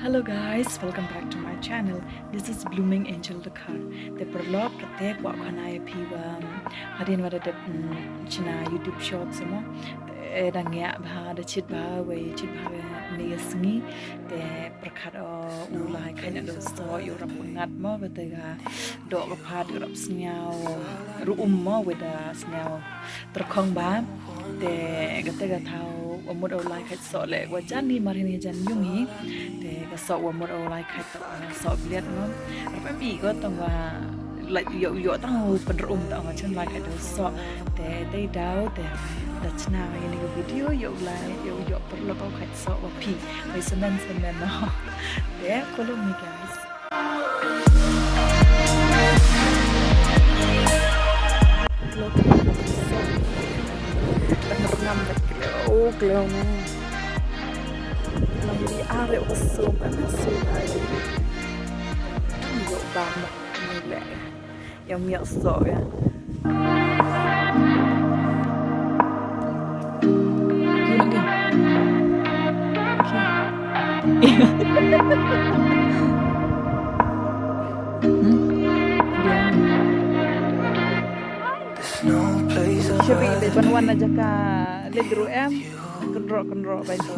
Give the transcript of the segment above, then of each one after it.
Hello guys, welcome back to my channel. This is Bloomingangel the car. The prolog katek wa khanai phiwa hadin wada de china YouTube short samo dang ya bha de chit ba we chit ba ne sngi de prakhat o ulai khai na do so yo rap ngat mo bete ga do ka phat rap snyao ru mo with a snyao terkhong ba de gate ga thau omod ulai khai so le wa jan ni marini jan yumi de ga so omod ulai khai to so bliat no rap mi go tong wa lại yo tang pen tang chen like I do so they dao that's now in the video yo perlu kau kait so wa pi by senen no there follow me guys look so benar kilo na lagi are so panas so yo bang ni le yang miak sok ya. Siapa ini penuan aja ka ledru em kendrok baik tu.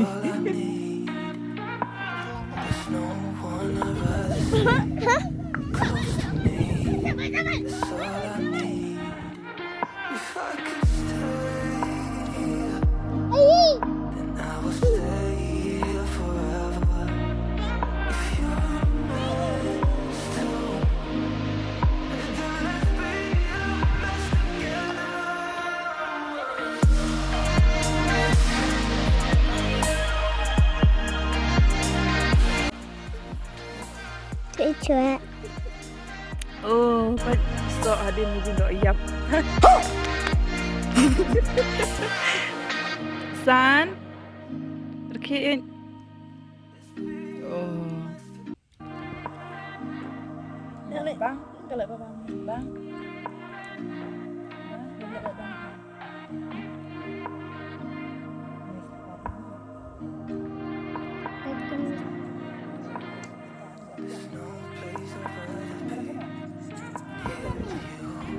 Cuek. Oh, but so hadin ni do yap. San. Okay. Oh. Bang, kalau bang.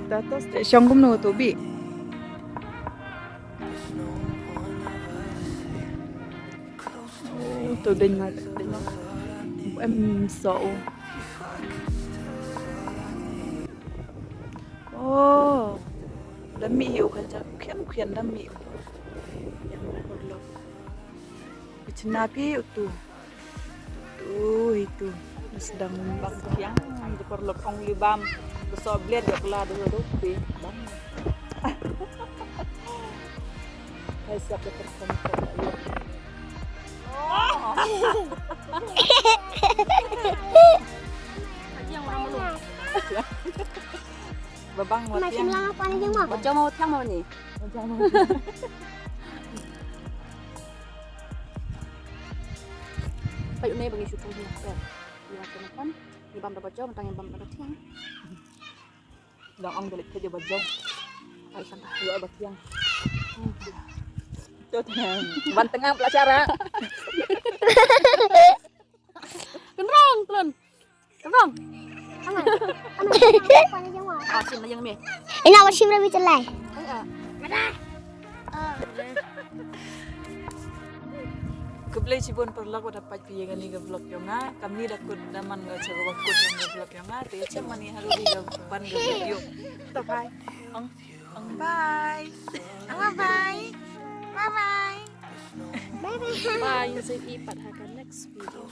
Datos siyang gumno tubi. Oh, to din nga. Em so. Oh. Dami hiu kan ja khian dami. Yang perlu. Bicinapi itu. Tuh itu sedang bang siang di perlu ong libam. So bled yok la do pi bang hai sak de perkom ko yang orang malu babang wat yang Macam apa ni jeng Macam mau tiang mau ni. Payung ni bagi syukur dia. Dia makan ni bam dapat jauh tentang yang bam dapat tiang. dong ong delik ke bajong ai santah yo abak yang to ban tengah pelacara Kendrong, telon. Kendrong. Apa ni jeng mak? Ah, sim yang ni. Ina wasim rabi telai. keblai cibon perlak pada pat piye gani ga vlog yo nga kami dakut daman ga chago wakut yang ga vlog yo nga te chamani haru di ga ban ga video ta bye ong bye bye Bye, you say ipat akan next video.